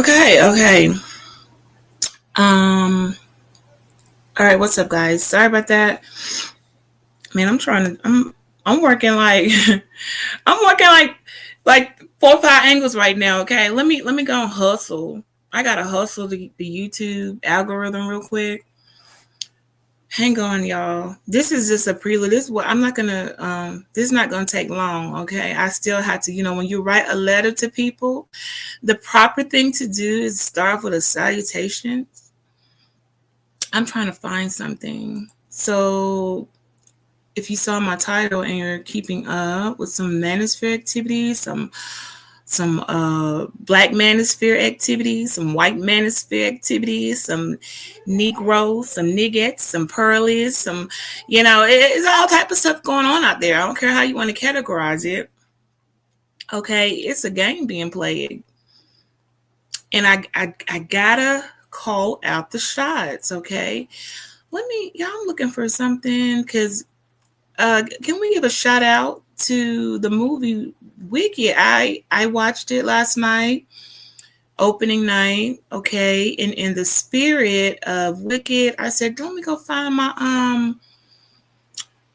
Okay. Um, all right, what's up guys? Sorry about that. Man, I'm working like I'm working like 4 or 5 angles right now, okay? Let me go and hustle. I gotta hustle the YouTube algorithm real quick. Hang on, y'all. This is just a prelude. This is what I'm not gonna this is not gonna take long, okay? I still have to, when you write a letter to people, the proper thing to do is start off with a salutation. I'm trying to find something. So if you saw my title and you're keeping up with some manosphere activities, some black manosphere activities, some white manosphere activities, some Negroes, some niggettes, some pearlies, it's all type of stuff going on out there. I don't care how you want to categorize it. Okay, it's a game being played. And I gotta call out the shots, okay? I'm looking for something because can we give a shout out to the movie Wicked? I watched it last night, opening night. Okay, and in the spirit of Wicked, I said, let me go find my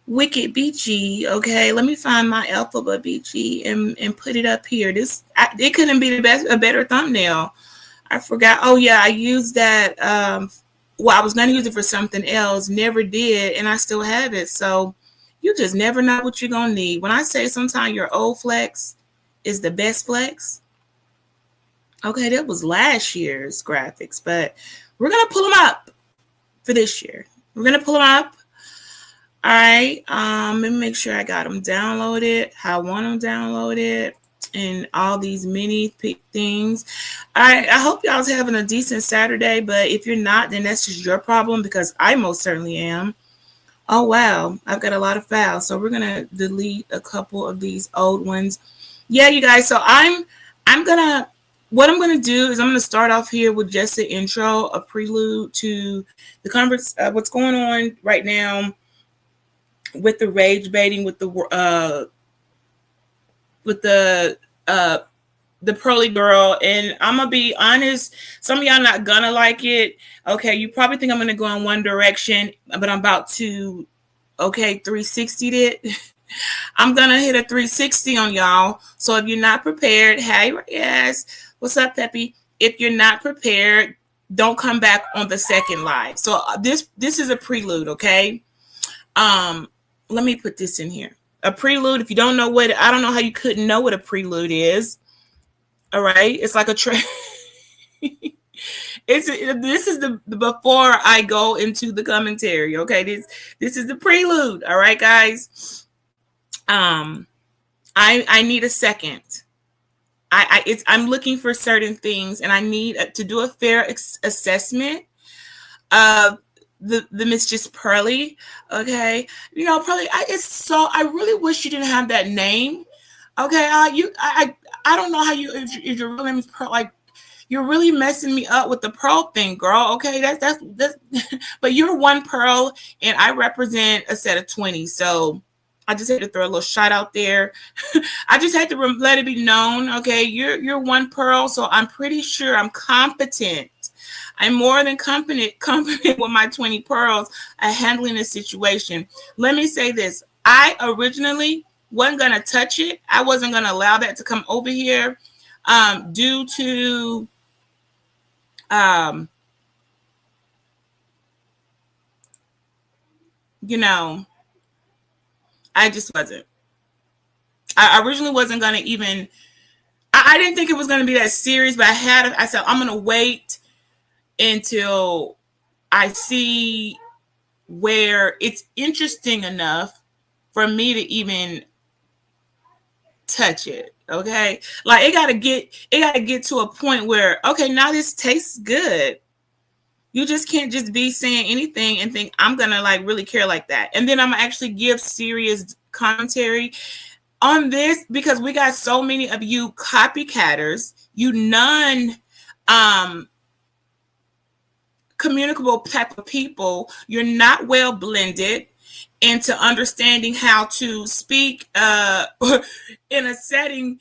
Wicked BG. Okay, let me find my Alphabet BG and put it up here. It couldn't be a better thumbnail. I forgot. Oh yeah, I used that. I was gonna use it for something else, never did, and I still have it. So you just never know what you're gonna need. When I say sometimes your old flex is the best flex, okay, that was last year's graphics, but we're gonna pull them up for this year. We're gonna pull them up. All right. Let me make sure I got them downloaded. How I want them downloaded. And all these mini things. I hope y'all's having a decent Saturday, but if you're not, then that's just your problem because I most certainly am. Oh wow, I've got a lot of files, so we're gonna delete a couple of these old ones. Yeah, you guys. So what I'm gonna do is I'm gonna start off here with just an intro, a prelude to the conference, what's going on right now with the rage baiting with the pearly girl. And I'm gonna be honest, some of y'all not gonna like it. Okay, you probably think I'm gonna go in one direction, but I'm about to 360 it. I'm gonna hit a 360 on y'all. So if you're not prepared, hey, yes, what's up, Peppy? If you're not prepared, don't come back on the second live. So this is a prelude, okay? Let me put this in here. A prelude. If you don't know I don't know how you couldn't know what a prelude is. All right, it's like a this is the before I go into the commentary. Okay, this is the prelude. All right, guys. I need a second. I'm looking for certain things, and I need to do a fair assessment of the Mistress Pearly. Okay, Pearly. I really wish you didn't have that name. Okay, I don't know how if your real name is Pearl. Like, you're really messing me up with the pearl thing, girl. Okay, that's but you're one pearl, and I represent a set of 20. So I just had to throw a little shot out there. I just had to let it be known. Okay, you're one pearl, so I'm pretty sure I'm competent. I'm more than competent with my 20 pearls at handling this situation. Let me say this. I originally wasn't going to touch it. I wasn't going to allow that to come over here due to I just wasn't. I originally wasn't going to even, I didn't think it was going to be that serious, but I said, I'm going to wait until I see where it's interesting enough for me to even touch it. Okay, like it gotta get to a point where, okay, now this tastes good. You just can't just be saying anything and think I'm gonna like really care like that, and then I'm gonna actually give serious commentary on this because we got so many of you copycatters, you communicable type of people. You're not well blended into understanding how to speak in a setting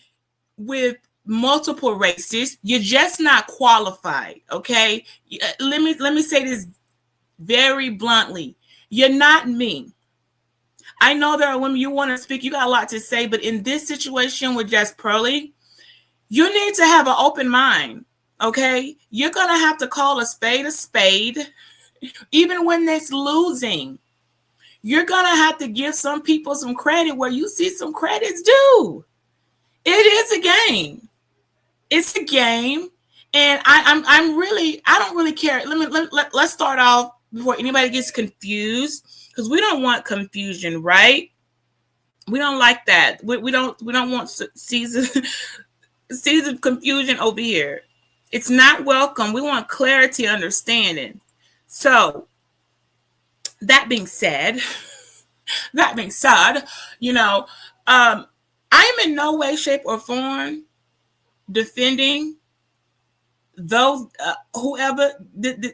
with multiple races. You're just not qualified. Okay. Let me say this very bluntly. You're not me. I know there are women you want to speak. You got a lot to say, but in this situation with Jess Pearly, you need to have an open mind. Okay. You're going to have to call a spade, even when it's losing. You're going to have to give some people some credit where you see some credits due. It is a game. It's a game. And I don't really care. Let's start off before anybody gets confused, because we don't want confusion, right? We don't like that. We don't want season of confusion over here. It's not welcome. We want clarity, understanding. So that being said, you know, I am in no way, shape, or form defending those whoever.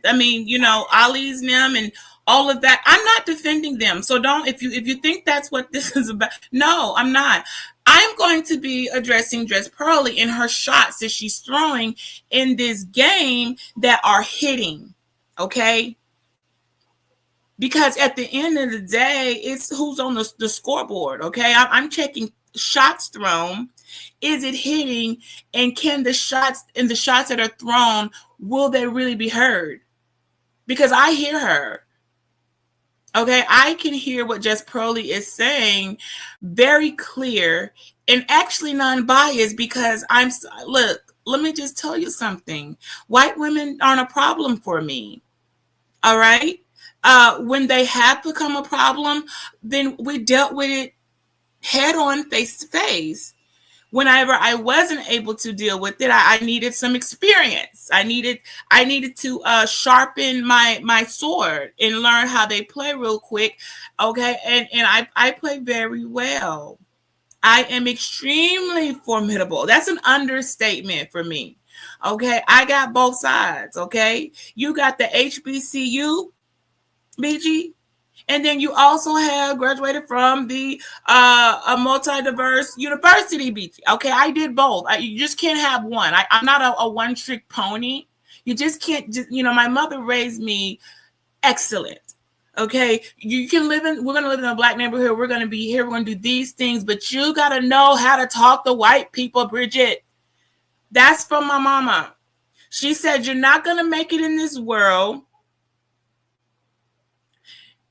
I mean, you know, Ali's them and all of that. I'm not defending them. So don't, if you think that's what this is about. No, I'm not. I'm going to be addressing Jess Pearly and her shots that she's throwing in this game that are hitting. Okay. Because at the end of the day, it's who's on the scoreboard. Okay. I'm checking shots thrown. Is it hitting? And can the shots that are thrown, will they really be heard? Because I hear her. Okay, I can hear what Jess Pearly is saying very clear and actually non-biased, because let me just tell you something. White women aren't a problem for me. All right? When they have become a problem, then we dealt with it head on, face to face. Whenever I wasn't able to deal with it, I needed some experience. I needed to sharpen my sword and learn how they play real quick. Okay, and I play very well. I am extremely formidable. That's an understatement for me. Okay, I got both sides. Okay, you got the HBCU, BG. And then you also have graduated from the a multi-diverse university, BG. Okay, I did both. You just can't have one. I'm not a one-trick pony. You just can't. My mother raised me excellent. Okay, we're going to live in a Black neighborhood. We're going to be here. We're going to do these things. But you got to know how to talk to white people, Bridget. That's from my mama. She said, you're not going to make it in this world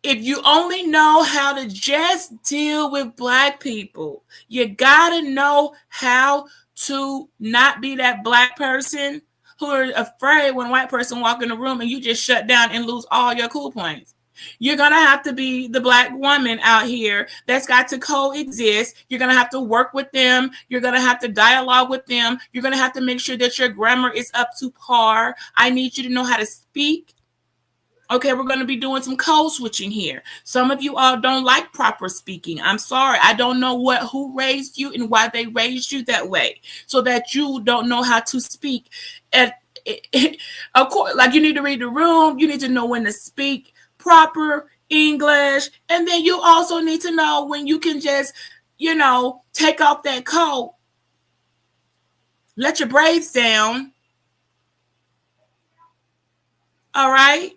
if you only know how to just deal with Black people. You gotta know how to not be that Black person who are afraid when a white person walk in the room and you just shut down and lose all your cool points. You're gonna have to be the Black woman out here that's got to coexist. You're gonna have to work with them. You're gonna have to dialogue with them. You're gonna have to make sure that your grammar is up to par. I need you to know how to speak. Okay, we're going to be doing some code switching here. Some of you all don't like proper speaking. I'm sorry. I don't know who raised you and why they raised you that way, so that you don't know how to speak. Of course, like, you need to read the room. You need to know when to speak proper English. And then you also need to know when you can just, take off that coat, let your braids down. All right?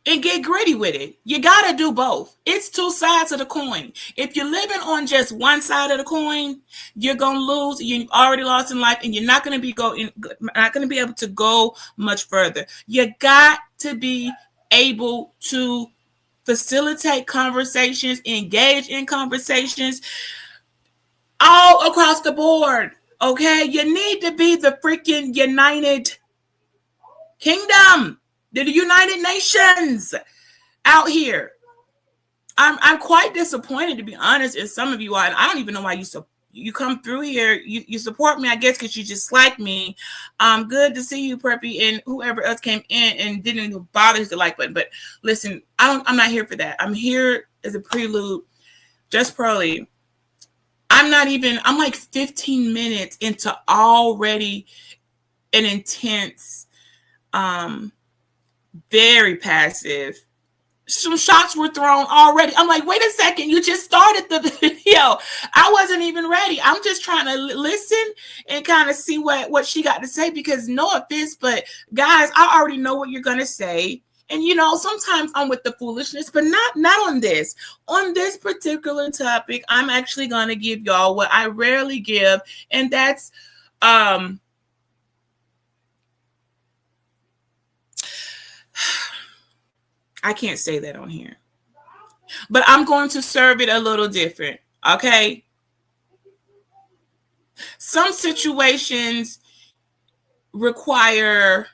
And get gritty with it. You got to do both. It's two sides of the coin. If you're living on just one side of the coin, you're going to lose. You've already lost in life, and you're not going to be able to go much further. You got to be able to facilitate conversations, engage in conversations all across the board. Okay? You need to be the freaking United Kingdom. The United Nations out here. I'm quite disappointed, to be honest, in some of you are. And I don't even know why you come through here. You support me, I guess, because you just like me. Good to see you, Preppy, and whoever else came in and didn't even bother to like button. But listen, I'm not here for that. I'm here as a prelude. Jess Pearly. I'm like 15 minutes into already an intense, very passive some shots were thrown already. I'm like, wait a second, you just started the video. I wasn't even ready. I'm just trying to listen and kind of see what she got to say, because no offense, but guys, I already know what you're gonna say. And sometimes I'm with the foolishness, but not on this. On this particular topic, I'm actually gonna give y'all what I rarely give, and that's I can't say that on here, but I'm going to serve it a little different. Okay. Some situations require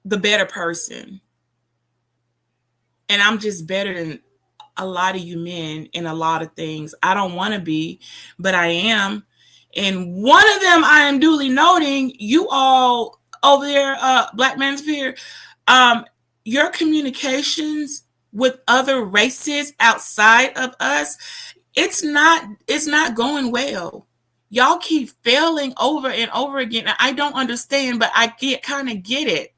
the better person. And I'm just better than a lot of you men in a lot of things. I don't want to be, but I am. And one of them I am duly noting, you all over there, Black Manosphere, your communications with other races outside of us, it's not going well. Y'all keep failing over and over again. I don't understand, but I kind of get it.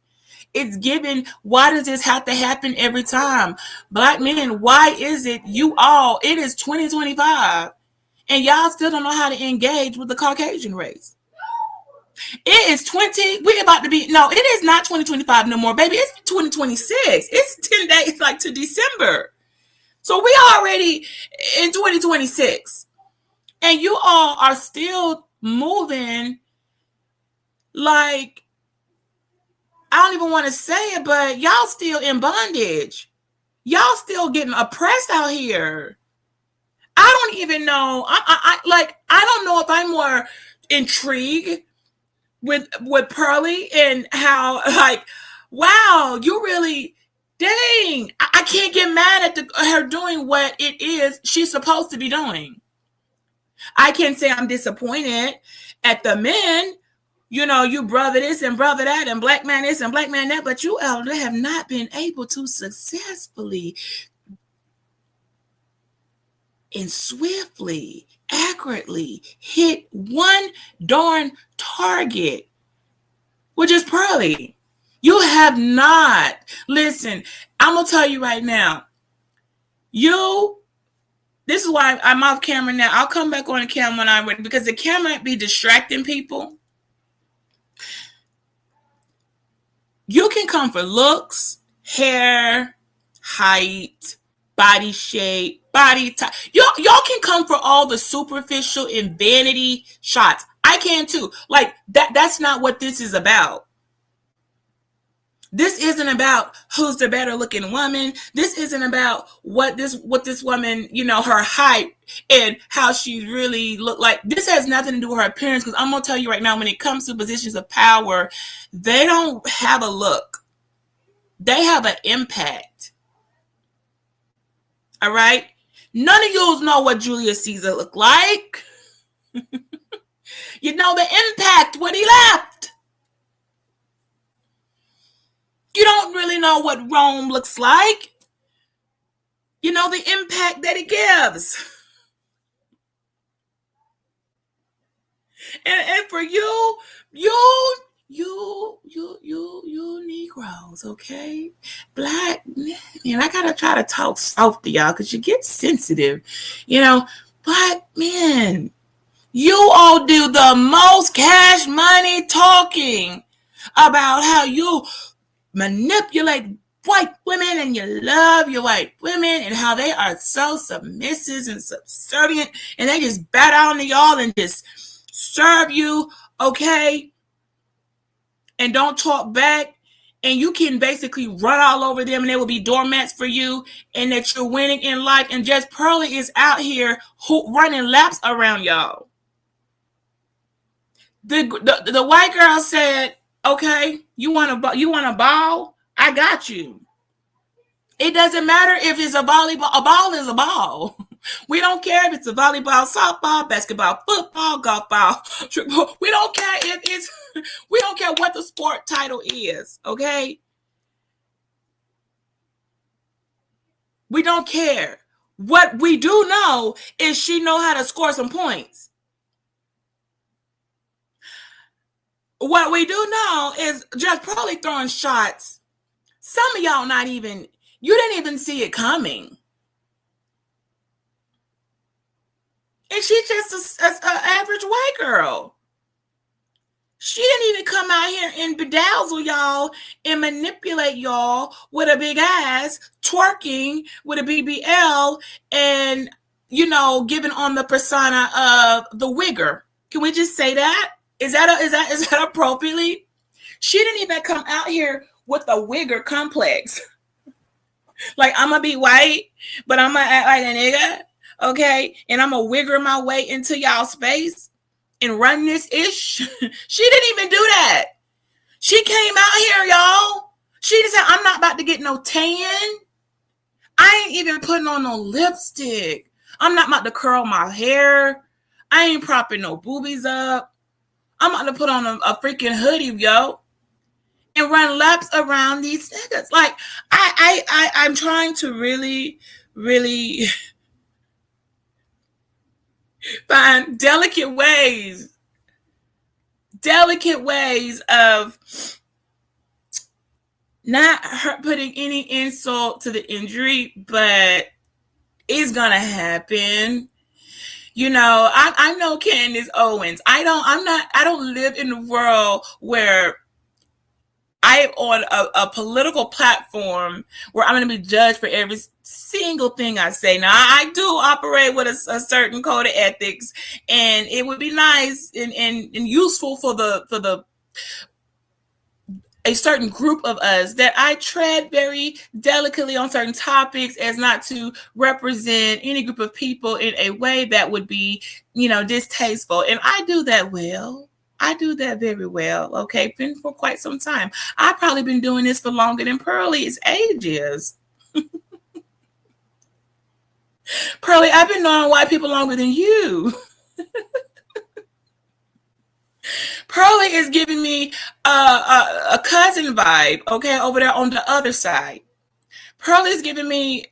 It's given, why does this have to happen every time? Black men, why is it it is 2025 and y'all still don't know how to engage with the Caucasian race? It is it is not 2025 no more, baby. It's 2026. It's 10 days like to December. So we already in 2026. And you all are still moving like, I don't even want to say it, but y'all still in bondage. Y'all still getting oppressed out here. I don't even know. I don't know if I'm more intrigued with Pearly and how, like, wow, you really, dang, I can't get mad at her doing what it is she's supposed to be doing. I can't say I'm disappointed at the men. You brother this and brother that and black man this and black man that, but you have not been able to successfully and swiftly, accurately hit one darn target, which is Pearly. You have not. Listen, I'm going to tell you right now, this is why I'm off camera now. I'll come back on the camera when I'm ready, because the camera might be distracting people. You can come for looks, hair, height, body shape, body type. Y'all can come for all the superficial and vanity shots. I can too. Like that's not what this is about. This isn't about who's the better looking woman. This isn't about what this woman, her height and how she really looked like. This has nothing to do with her appearance, because I'm going to tell you right now, when it comes to positions of power, they don't have a look. They have an impact. All right? None of you know what Julius Caesar looked like. You know the impact, what he left. You don't really know what Rome looks like. You know the impact that it gives. And for you Negroes, okay? Black men, I gotta try to talk soft to y'all because you get sensitive. Black men, you all do the most cash money talking about how you manipulate white women and you love your white women and how they are so submissive and subservient and they just bow down to y'all and just serve you, okay? And don't talk back. And you can basically run all over them and they will be doormats for you, and that you're winning in life. And just Pearly is out here running laps around y'all. The white girl said, okay, you want a ball? I got you. It doesn't matter if it's a volleyball. A ball is a ball. We don't care if it's a volleyball, softball, basketball, football, golf ball. We don't care if it's. We don't care what the sport title is. Okay. We don't care. What we do know is she know how to score some points. What we do know is just probably throwing shots. Some of y'all you didn't even see it coming. And she's just an average white girl. She didn't even come out here and bedazzle y'all and manipulate y'all with a big ass, twerking with a BBL, and, giving on the persona of the wigger. Can we just say that? Is that appropriately? She didn't even come out here with a wigger complex. Like, I'm gonna be white, but I'm gonna act like a nigga, okay? And I'm gonna wigger my way into y'all space and run this ish. She didn't even do that. She came out here, y'all. She just said, I'm not about to get no tan. I ain't even putting on no lipstick. I'm not about to curl my hair. I ain't propping no boobies up. I'm about to put on a freaking hoodie, yo, and run laps around these niggas. Like, I'm trying to really, really find delicate ways of not putting any insult to the injury, but it's gonna happen. I know Candace Owens. I don't live in a world where I'm on a political platform where I'm going to be judged for every single thing I say. Now, I do operate with a certain code of ethics, and it would be nice and useful for a certain group of us that I tread very delicately on certain topics as not to represent any group of people in a way that would be, distasteful. And I do that well. I do that very well, okay? Been for quite some time. I've probably been doing this for longer than Pearlie's age is. Pearlie, I've been knowing white people longer than you. Pearlie is giving me a cousin vibe, okay, over there on the other side. Pearlie is giving me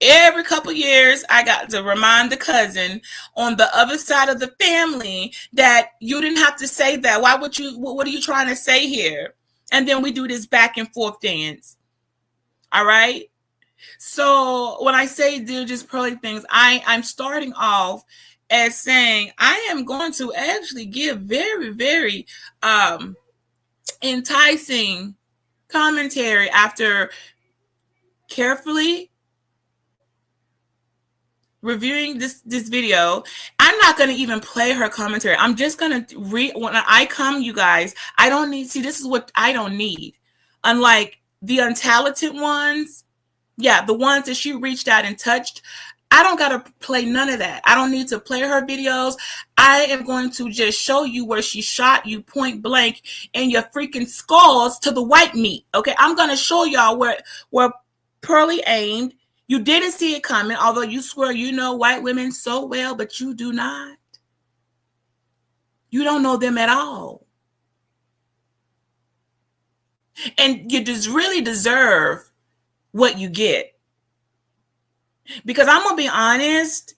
every couple years, I got to remind the cousin on the other side of the family that you didn't have to say that. Why would you? What are you trying to say here? And then we do this back and forth dance. All right. So when I say do just Pearlie things, I'm starting off as saying I am going to actually give very, very enticing commentary after carefully reviewing this video. I'm not going to even play her commentary. I'm just going to read. When I come, you guys, I don't need, see, this is what I don't need. Unlike the untalented ones, yeah, the ones that she reached out and touched, I don't got to play none of that. I don't need to play her videos. I am going to just show you where she shot you point blank in your freaking skulls to the white meat. Okay, I'm going to show y'all where Pearlie aimed. You didn't see it coming, although you swear you know white women so well, but you do not. You don't know them at all. And you just really deserve what you get. Because I'm going to be honest.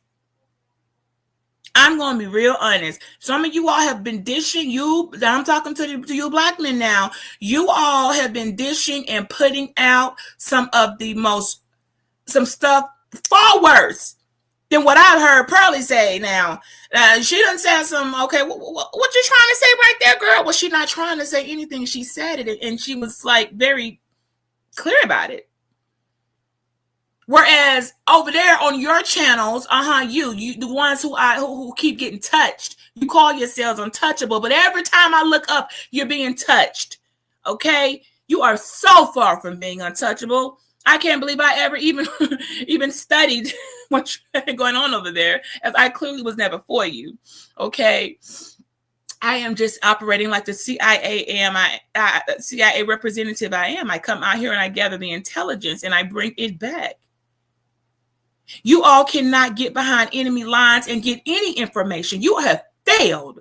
I'm going to be real honest. Some of you all have been dishing, I'm talking to you black men now. You all have been dishing and putting out some stuff far worse than what I've heard Pearlie say now. She done said some, okay, what you trying to say right there, girl? Well, she's not trying to say anything. She said it, and she was like very clear about it. Whereas over there on your channels, you the ones who keep getting touched, you call yourselves untouchable, but every time I look up, you're being touched. Okay? You are so far from being untouchable. I can't believe I ever even studied what's going on over there, as I clearly was never for you. Okay? I am just operating like the CIA CIA representative I am. I come out here and I gather the intelligence and I bring it back. You all cannot get behind enemy lines and get any information. You have failed.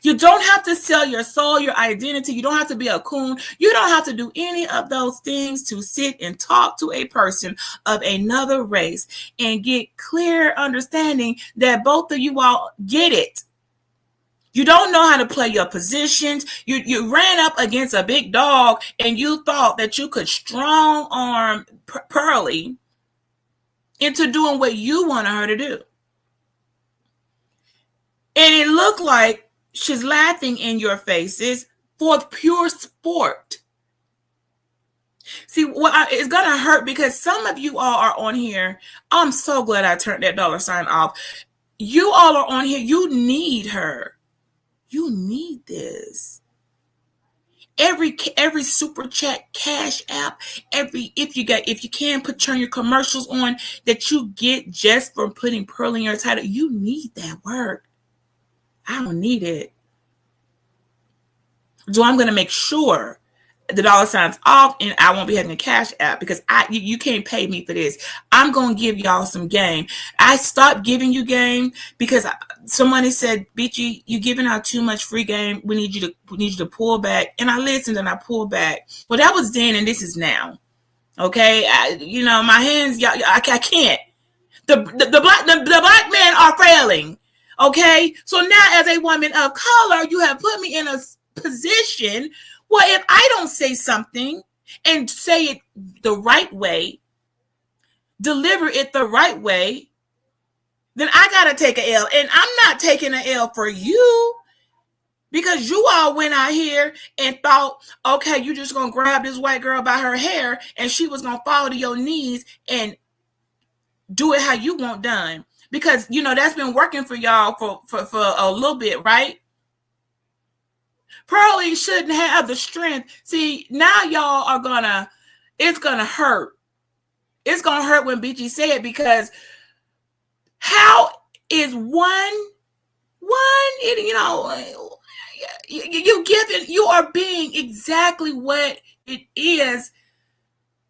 You don't have to sell your soul, your identity. You don't have to be a coon. You don't have to do any of those things to sit and talk to a person of another race and get clear understanding that both of you all get it. You don't know how to play your positions. You ran up against a big dog and you thought that you could strong arm Pearly into doing what you wanted her to do. And it looked like she's laughing in your faces for pure sport. See, it's going to hurt because some of you all are on here. I'm so glad I turned that $ off. You all are on here. You need her. You need this. Every super chat, cash app, if you can turn your commercials on that you get just from putting Pearl in your title, you need that work. I don't need it. So I'm gonna make sure the $ off and I won't be having a cash app because you can't pay me for this. I'm gonna give y'all some game. I stopped giving you game because somebody said, "Beachy, you giving out too much free game. We need you to pull back." And I listened and I pulled back. Well, that was then and this is now. Okay, my hands, I can't. The black men are failing. Okay, so now as a woman of color, you have put me in a position. Well, if I don't say something and say it the right way, deliver it the right way, then I got to take an L. And I'm not taking an L for you because you all went out here and thought, okay, you're just going to grab this white girl by her hair and she was going to fall to your knees and do it how you want done. Because, that's been working for y'all for a little bit, right? Pearly shouldn't have the strength. See, now y'all are it's gonna hurt. It's gonna hurt when BG say it because how is you are being exactly what it is.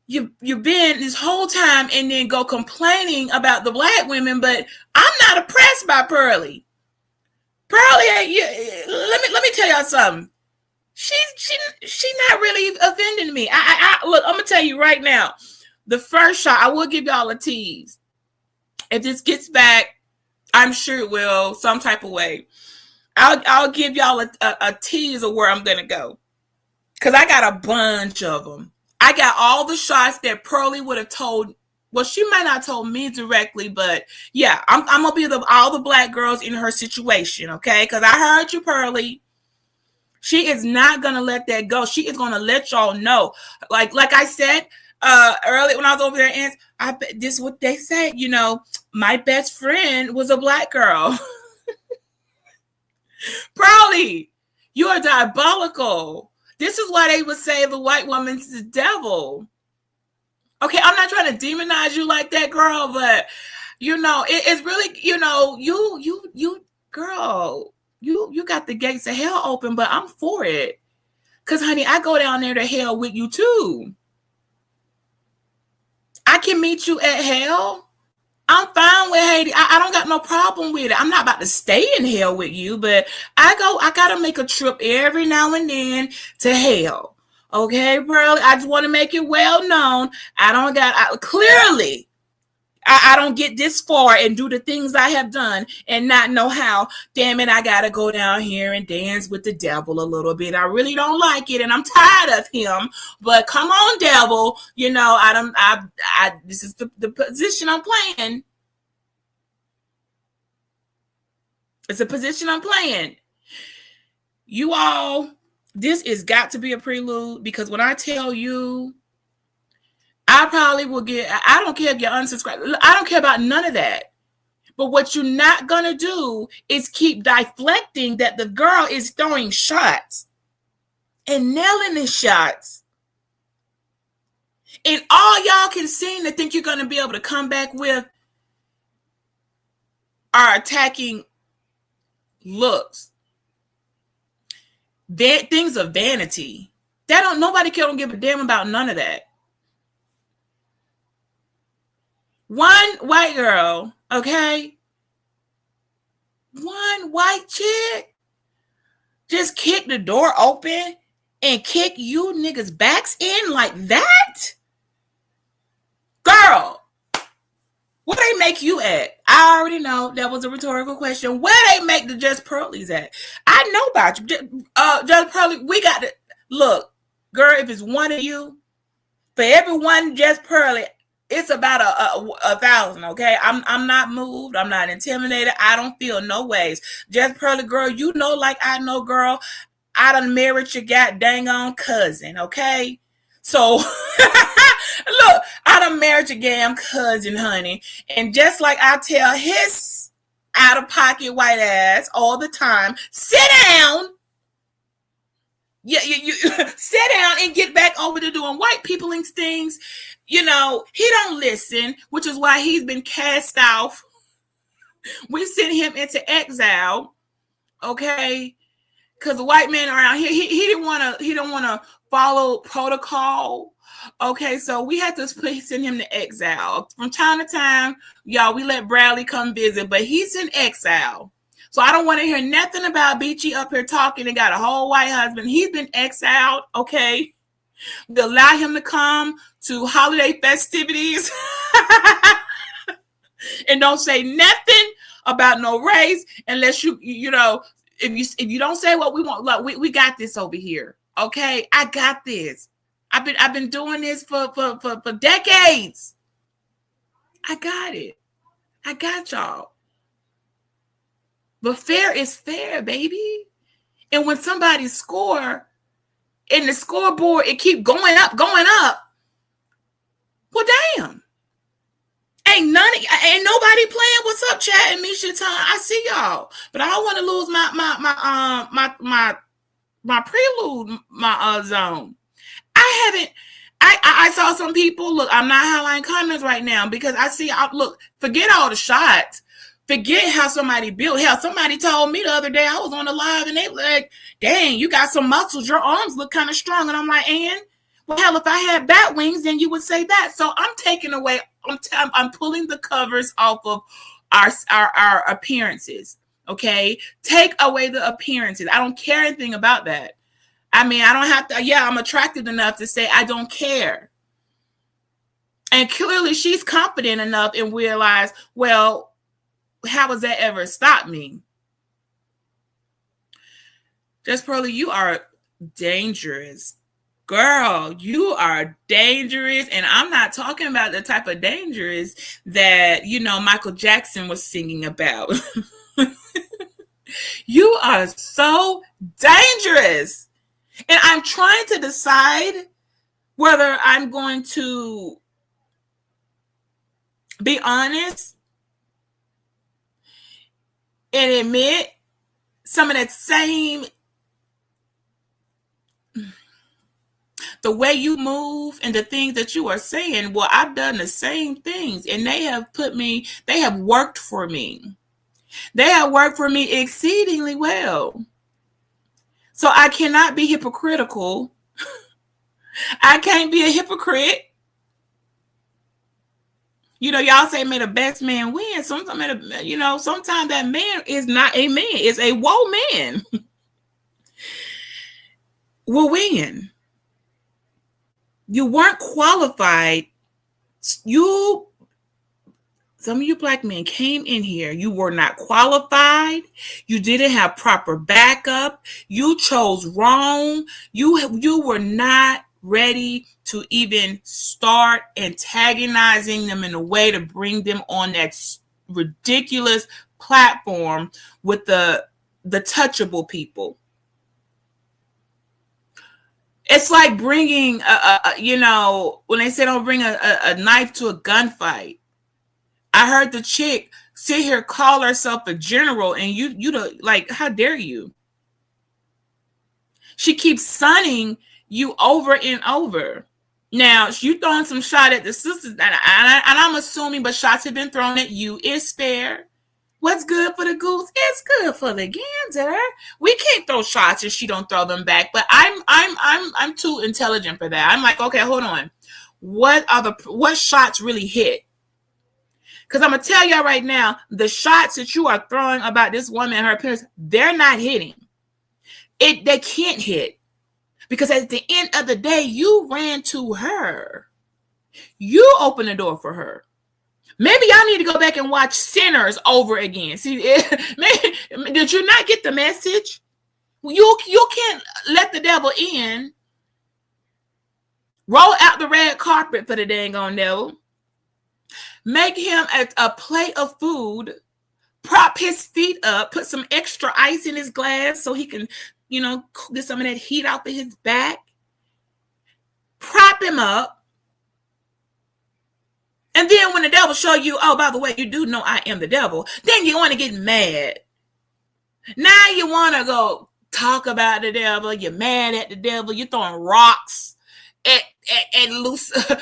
You've been this whole time and then go complaining about the black women, but I'm not oppressed by Pearly. Pearly, let me tell y'all something. She's not really offending me. Look, I'm gonna tell you right now. The first shot, I will give y'all a tease. If this gets back, I'm sure it will, some type of way. I'll give y'all a tease of where I'm gonna go, cause I got a bunch of them. I got all the shots that Pearly would have told. Well, she might not have told me directly, but yeah, I'm gonna be all the black girls in her situation, okay? Because I heard you, Pearly. She is not gonna let that go. She is gonna let y'all know. Like I said earlier when I was over there, and this is what they said. My best friend was a black girl. Pearly, you are diabolical. This is why they would say the white woman's the devil. Okay, I'm not trying to demonize you like that, girl, but it's really, you girl, you got the gates of hell open, but I'm for it. Cause honey, I go down there to hell with you too. I can meet you at hell. I'm fine with Haiti. I don't got no problem with it. I'm not about to stay in hell with you, but I gotta make a trip every now and then to hell. Okay, bro. I just want to make it well known. Clearly, I don't get this far and do the things I have done and not know how. Damn it, I gotta go down here and dance with the devil a little bit. I really don't like it, and I'm tired of him. But come on, devil. This is the position I'm playing. It's a position I'm playing. You all, this is got to be a prelude, because when I tell you, I probably will I don't care if you're unsubscribed. I don't care about none of that. But what you're not going to do is keep deflecting that the girl is throwing shots and nailing the shots. And all y'all can seem to think you're going to be able to come back with are attacking looks. Things of vanity. Nobody don't give a damn about none of that. One white girl, okay? One white chick just kick the door open and kick you niggas' backs in like that? Girl, Where they make you at? I already know that was a rhetorical question. Where they make the Just Pearlies at? I know about you. Just Pearly, we got to look, girl, if it's one of you, for every one Just Pearly, it's about a thousand, okay? I'm not moved. I'm not intimidated. I don't feel no ways. Just Pearly, girl, you know like I know, girl. I done married your dang on cousin, okay? So look, I done married your damn cousin, honey. And just like I tell his out of pocket white ass all the time, sit down. Yeah, you sit down and get back over to doing white peopling things. You know, he don't listen, which is why he's been cast off. We sent him into exile, okay? Because the white men around here, he didn't want to follow protocol. Okay, so we had to send him to exile. From time to time, y'all, we let Bradley come visit, but he's in exile. So I don't want to hear nothing about Beachy up here talking and got a whole white husband. He's been exiled, okay? We allow him to come to holiday festivities and don't say nothing about no race unless you know, if you don't say what we want. Look, we got this over here, okay? I got this. I've been doing this for decades. I got it. I got y'all. But fair is fair, baby. And when somebody score in the scoreboard, it keep going up. Well, damn. Ain't nobody playing. What's up, chat and Misha Time? I see y'all, but I don't want to lose my prelude, my zone. I saw some people. Look, I'm not highlighting comments right now because I see. Look, forget all the shots. Forget how somebody built. Hell, somebody told me the other day I was on the live and they were like, "Dang, you got some muscles. Your arms look kind of strong." And I'm like, "And well, hell, if I had bat wings, then you would say that." So I'm taking away. I'm pulling the covers off of our appearances. Okay, take away the appearances. I don't care anything about that. I mean, I don't have to. Yeah, I'm attractive enough to say I don't care. And clearly, she's confident enough and realize, well, how has that ever stopped me? Just Pearly, you are dangerous. Girl, you are dangerous. And I'm not talking about the type of dangerous that, you know, Michael Jackson was singing about. You are so dangerous. And I'm trying to decide whether I'm going to be honest and admit some of that same, the way you move and the things that you are saying. Well, I've done the same things and they have worked for me. They have worked for me exceedingly well. So I cannot be hypocritical. I can't be a hypocrite. You know, y'all say, may the best man win. Sometimes that man is not a man. It's a woe man. Will win. You weren't qualified. Some of you black men came in here. You were not qualified. You didn't have proper backup. You chose wrong. You were not ready to even start antagonizing them in a way to bring them on that ridiculous platform with the touchable people. It's like bringing, when they say don't bring a knife to a gunfight. I heard the chick sit here, call herself a general, and like, how dare you? She keeps sunning you over and over. Now, you throwing some shot at the sisters, and I'm assuming, but shots have been thrown at you. It's fair. What's good for the goose? It's good for the gander. We can't throw shots if she don't throw them back. But I'm too intelligent for that. I'm like, okay, hold on. What shots really hit? Because I'm going to tell y'all right now, the shots that you are throwing about this woman and her appearance, they're not hitting. They can't hit. Because at the end of the day, you ran to her. You opened the door for her. Maybe y'all need to go back and watch Sinners over again. See, did you not get the message? You can't let the devil in. Roll out the red carpet for the dang on devil. Make him a plate of food. Prop his feet up. Put some extra ice in his glass so he can, get some of that heat out of his back. Prop him up. And then when the devil show you, oh, by the way, you do know I am the devil, then you want to get mad. Now you want to go talk about the devil. You're mad at the devil. You're throwing rocks at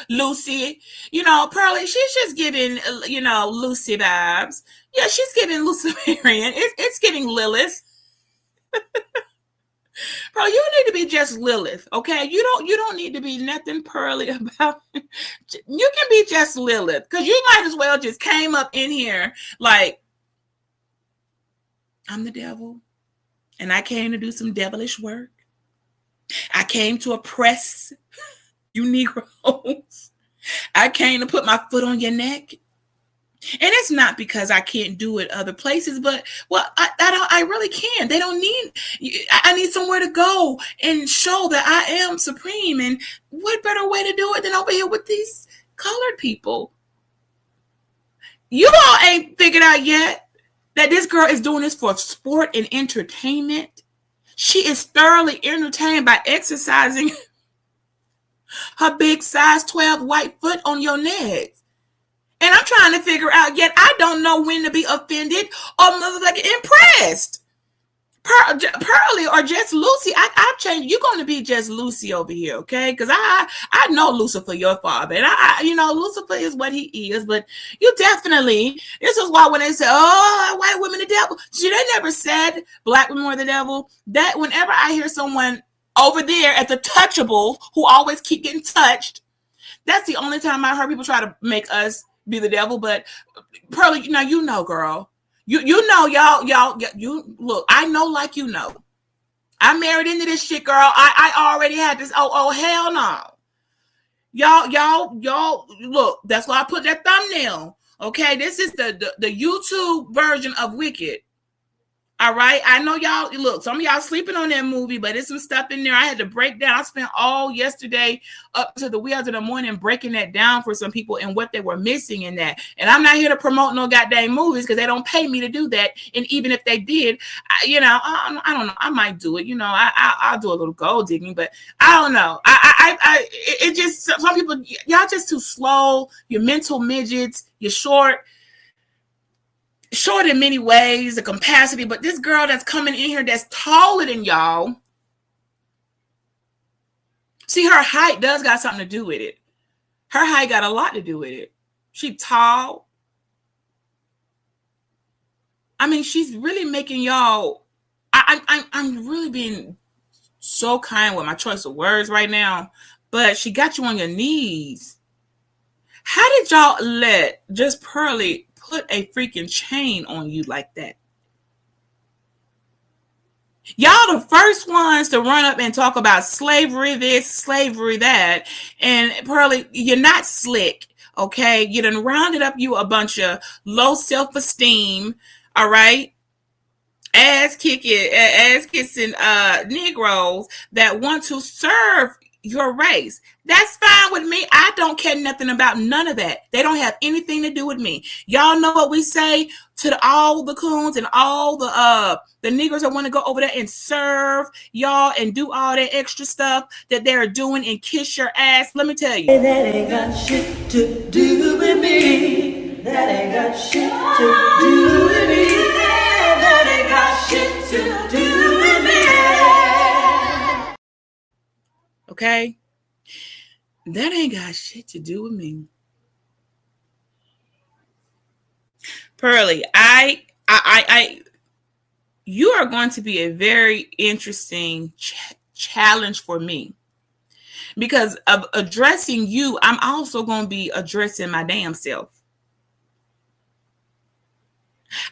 Lucy. Pearly, she's just giving, Lucy vibes. Yeah, she's giving Luciferian. It's giving Lilith. Bro, you need to be just Lilith, okay? You don't need to be nothing pearly about it. You can be just Lilith, because you might as well just came up in here like, I'm the devil, and I came to do some devilish work. I came to oppress you Negroes. I came to put my foot on your neck. And it's not because I can't do it other places, but I really can. They don't need. I need somewhere to go and show that I am supreme. And what better way to do it than over here with these colored people? You all ain't figured out yet that this girl is doing this for sport and entertainment. She is thoroughly entertained by exercising her big size 12 white foot on your neck. And I'm trying to figure out, yet I don't know when to be offended or motherfucking impressed. Pearly or just Lucy, I've changed. You're going to be just Lucy over here, okay? Because I know Lucifer, your father. And Lucifer is what he is. But you definitely, this is why when they say, oh, white women the devil. See, they never said black women were the devil. That whenever I hear someone over there at the touchable who always keep getting touched, that's the only time I heard people try to make us be the devil. But Pearly, now girl. You know, y'all, you look, I know like I married into this shit, girl. I already had this. Oh, hell no. Y'all, look, that's why I put that thumbnail. Okay, this is the YouTube version of Wicked. All right, I know y'all, look, some of y'all sleeping on that movie, but there's some stuff in there I had to break down. I spent all yesterday up to the wheels of the morning breaking that down for some people and what they were missing in that. And I'm not here to promote no goddamn movies because they don't pay me to do that. And even if they did, I don't know, I might do it. I'll do a little gold digging, but I don't know. It just, some people, y'all just too slow. You're mental midgets. You're short in many ways, the capacity, but this girl that's coming in here that's taller than y'all, see, her height does got something to do with it. Her height got a lot to do with it. She tall. I mean, she's really making y'all, I'm really being so kind with my choice of words right now, but she got you on your knees. How did y'all let just Pearly put a freaking chain on you like that? Y'all the first ones to run up and talk about slavery this, slavery that, and Pearly, you're not slick, okay? You done rounded up you a bunch of low self-esteem, all right? Ass-kissing Negroes that want to serve your race. That's fine with me. I don't care nothing about none of that. They don't have anything to do with me. Y'all know what we say to all the coons and all the Negroes that want to go over there and serve y'all and do all that extra stuff that they're doing and kiss your ass. Let me tell you. That ain't got shit to do with me. That ain't got shit to do with me. That ain't got shit to do with me. Okay? That ain't got shit to do with me. Pearly, you are going to be a very interesting challenge for me. Because of addressing you, I'm also going to be addressing my damn self.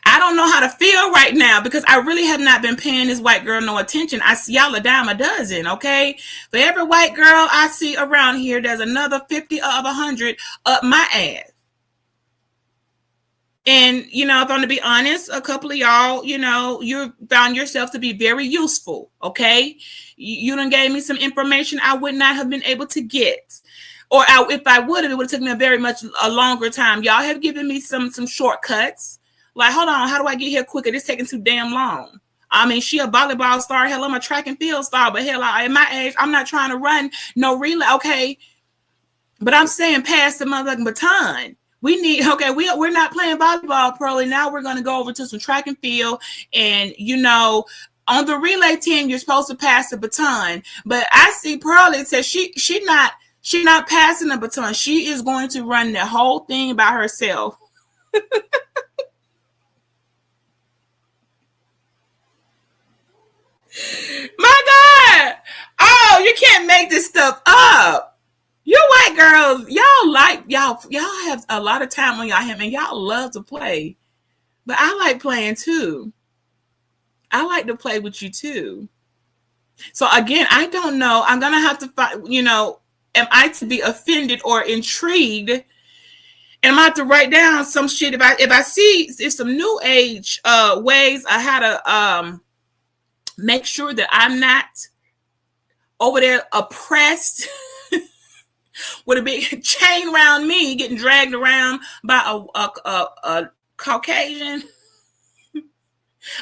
I don't know how to feel right now because I really have not been paying this white girl no attention. I see y'all a dime a dozen, okay? For every white girl I see around here, there's another 50 of 100 up my ass. And, if I'm going to be honest, a couple of y'all, you found yourself to be very useful. Okay. You done gave me some information I would not have been able to get. Or if I would have, it would have taken me a longer time. Y'all have given me some shortcuts. Like, hold on, how do I get here quicker? It's taking too damn long. I mean, she a volleyball star. Hell, I'm a track and field star. But hell, at my age, I'm not trying to run no relay. Okay. But I'm saying pass the motherfucking baton. We're not playing volleyball, Pearly. Now we're going to go over to some track and field. And, on the relay team, you're supposed to pass the baton. But I see Pearly says she's not passing the baton. She is going to run the whole thing by herself. My God. Oh, you can't make this stuff up. You white girls, y'all have a lot of time on y'all hands, and y'all love to play. But I like playing too. I like to play with you too. So again, I don't know. I'm gonna have to find, am I to be offended or intrigued? And I'm gonna have to write down some shit if I see it's some new age ways I had to make sure that I'm not over there oppressed with a big chain around me, getting dragged around by a Caucasian.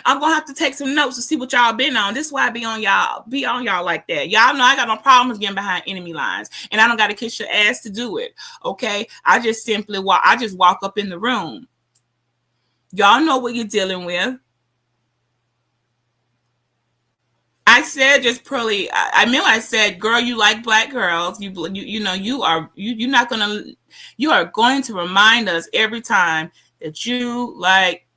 I'm gonna have to take some notes to see what y'all been on. This is why I be on y'all like that. Y'all know I got no problems getting behind enemy lines, and I don't got to kiss your ass to do it. Okay, I just simply walk up in the room. Y'all know what you're dealing with. I said just Pearly. I mean, I said, girl, you like black girls. You are going to remind us every time that you like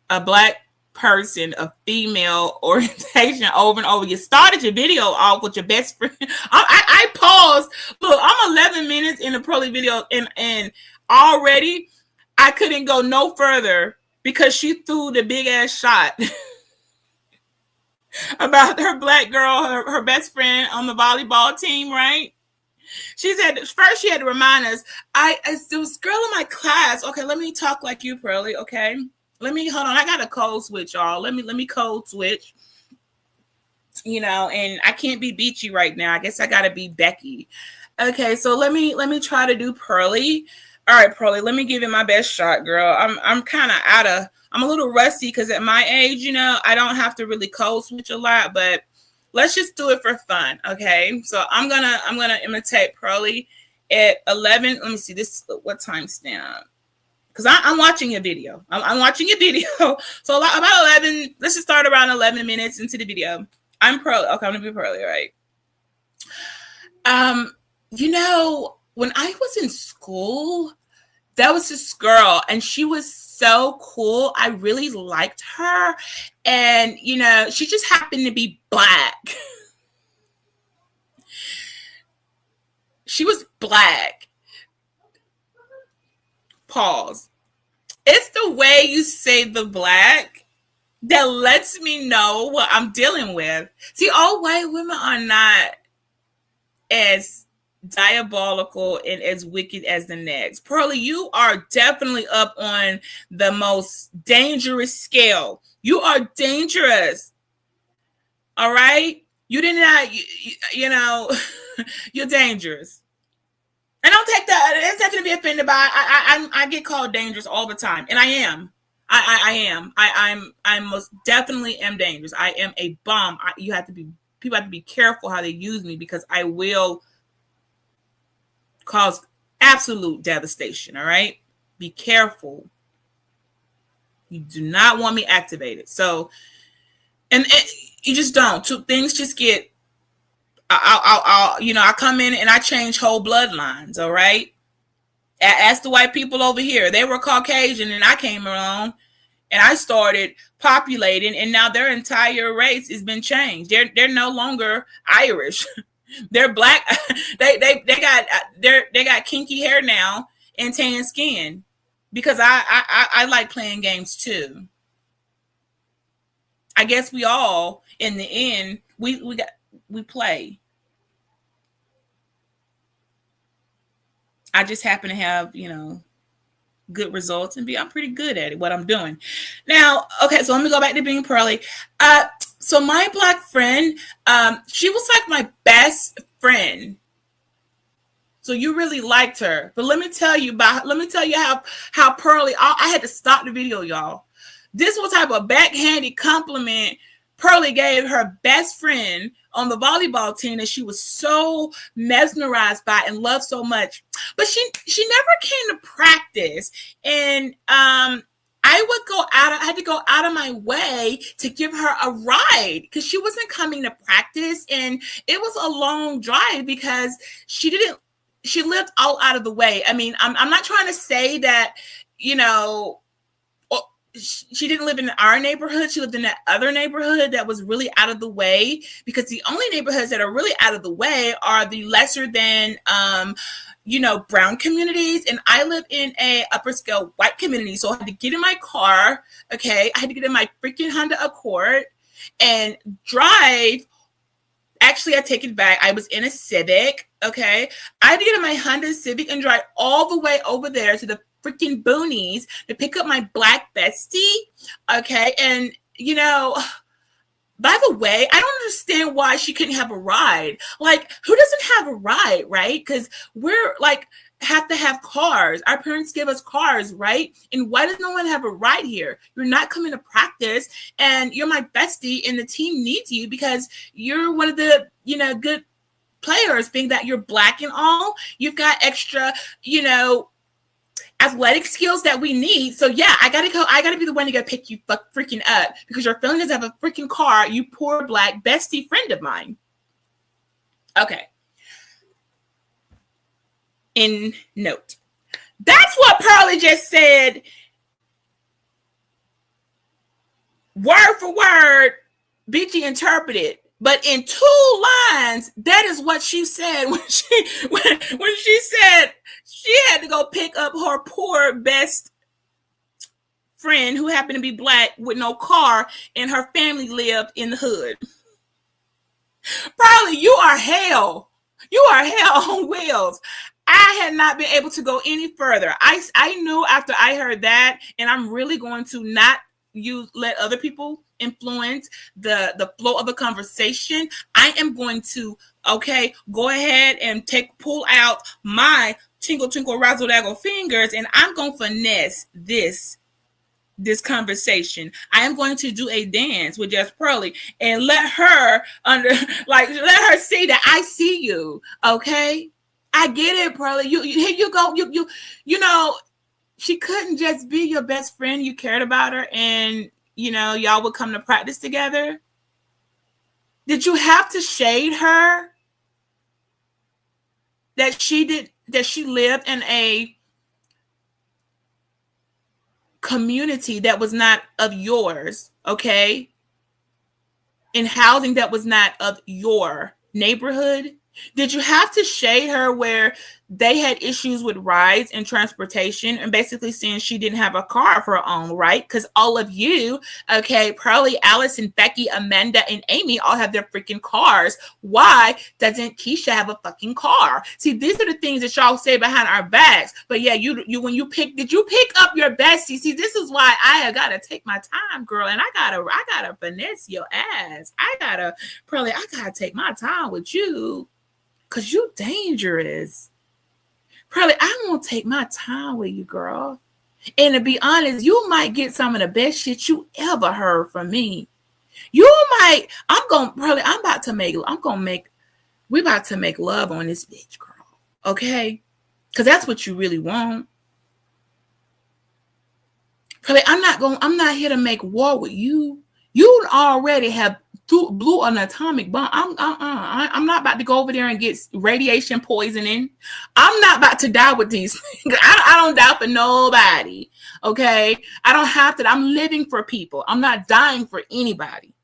a black person, a female orientation over and over. You started your video off with your best friend. I paused. Look, I'm 11 minutes in the Pearly video, and already I couldn't go no further because she threw the big ass shot. About her black girl, her best friend on the volleyball team, right? She said first she had to remind us. There was a girl in my class. Okay, let me talk like you, Pearly. Okay, hold on. I got a code switch, y'all. Let me code switch. And I can't be Beachy right now. I guess I gotta be Becky. Okay, so let me try to do Pearly. All right, Pearly. Let me give it my best shot, girl. I'm kind of I'm a little rusty because at my age, I don't have to really code switch a lot, but let's just do it for fun. Okay. So I'm gonna imitate Pearly at 11. Let me see this. What time stamp? Because I'm watching a video. I'm watching a video. So about 11. Let's just start around 11 minutes into the video. I'm Pearly. Okay, I'm gonna be Pearly, right? When I was in school, there was this girl, and she was so cool. I really liked her. And, she just happened to be black. She was black. Pause. It's the way you say the black that lets me know what I'm dealing with. See, all white women are not as diabolical and as wicked as the next. Pearly, you are definitely up on the most dangerous scale. You are dangerous. All right? You did not, you're dangerous. And don't take that. It's nothing to be offended by. I get called dangerous all the time, and I am. I am. I'm most definitely am dangerous. I am a bomb. People have to be careful how they use me because I will cause absolute devastation. All right, be careful. You do not want me activated. So, and you just don't. Things just get. I come in and I change whole bloodlines. All right. Ask the white people over here. They were Caucasian, and I came along, and I started populating, and now their entire race has been changed. They're no longer Irish. They're black. They got kinky hair now and tan skin because I like playing games too. I guess we all in the end we play. I just happen to have good results, and B, I'm pretty good at it, what I'm doing. Now, okay, so let me go back to being Pearly. So my black friend, she was like my best friend. So you really liked her. But let me tell you how Pearly, I had to stop the video, y'all. This was type of backhanded compliment Pearly gave her best friend on the volleyball team that she was so mesmerized by and loved so much. But she never came to practice. And I had to go out of my way to give her a ride because she wasn't coming to practice. And it was a long drive because she lived all out of the way. I mean, I'm not trying to say that, she didn't live in our neighborhood. She lived in that other neighborhood that was really out of the way, because the only neighborhoods that are really out of the way are the lesser than, brown communities. And I live in a upper scale white community. So I had to get in my car. Okay. I had to get in my freaking Honda Accord and drive. Actually, I take it back. I was in a Civic. Okay. I had to get in my Honda Civic and drive all the way over there to the freaking boonies to pick up my black bestie. Okay. And, by the way, I don't understand why she couldn't have a ride. Like, who doesn't have a ride, right? Because we're like, have to have cars. Our parents give us cars, right? And why does no one have a ride here? You're not coming to practice, and you're my bestie, and the team needs you because you're one of the, good players, being that you're black and all. You've got extra, athletic skills that we need. So yeah, I gotta be the one to go pick you freaking up because your family doesn't have a freaking car, you poor black bestie friend of mine. Okay. In note. That's what Pearly just said. Word for word, BG interpreted. But in 2 lines, that is what she said when she said she had to go pick up her poor best friend who happened to be black with no car, and her family lived in the hood. Probably you are hell. You are hell on wheels. I had not been able to go any further. I knew after I heard that, and I'm really going to not let other people influence the flow of the conversation. I am going to, go ahead and pull out my tinkle twinkle razzle dazzle fingers, and I'm going to finesse this conversation. I am going to do a dance with Just Pearly and let her let her see that I see you. Okay, I get it, Pearly. Here you go. She couldn't just be your best friend. You cared about her, and y'all would come to practice together. Did you have to shade her that she lived in a community that was not of yours, okay? In housing that was not of your neighborhood? Did you have to shade her where they had issues with rides and transportation, and basically saying she didn't have a car of her own, right? Because all of you, Pearly, Allison, Becky, Amanda, and Amy all have their freaking cars. Why doesn't Keisha have a fucking car? See, these are the things that y'all say behind our backs. But yeah, did you pick up your bestie? See, this is why I gotta take my time, girl, and I gotta finesse your ass. Pearly, I gotta take my time with you. Cause you dangerous. Probably I'm gonna take my time with you, girl. And to be honest, you might get some of the best shit you ever heard from me. We about to make love on this bitch, girl. Okay? Cause that's what you really want. Probably I'm not here to make war with you. You already have blew an atomic bomb. I'm not about to go over there and get radiation poisoning. I'm not about to die with these things. I don't die for nobody. Okay, I don't have to. I'm living for people. I'm not dying for anybody.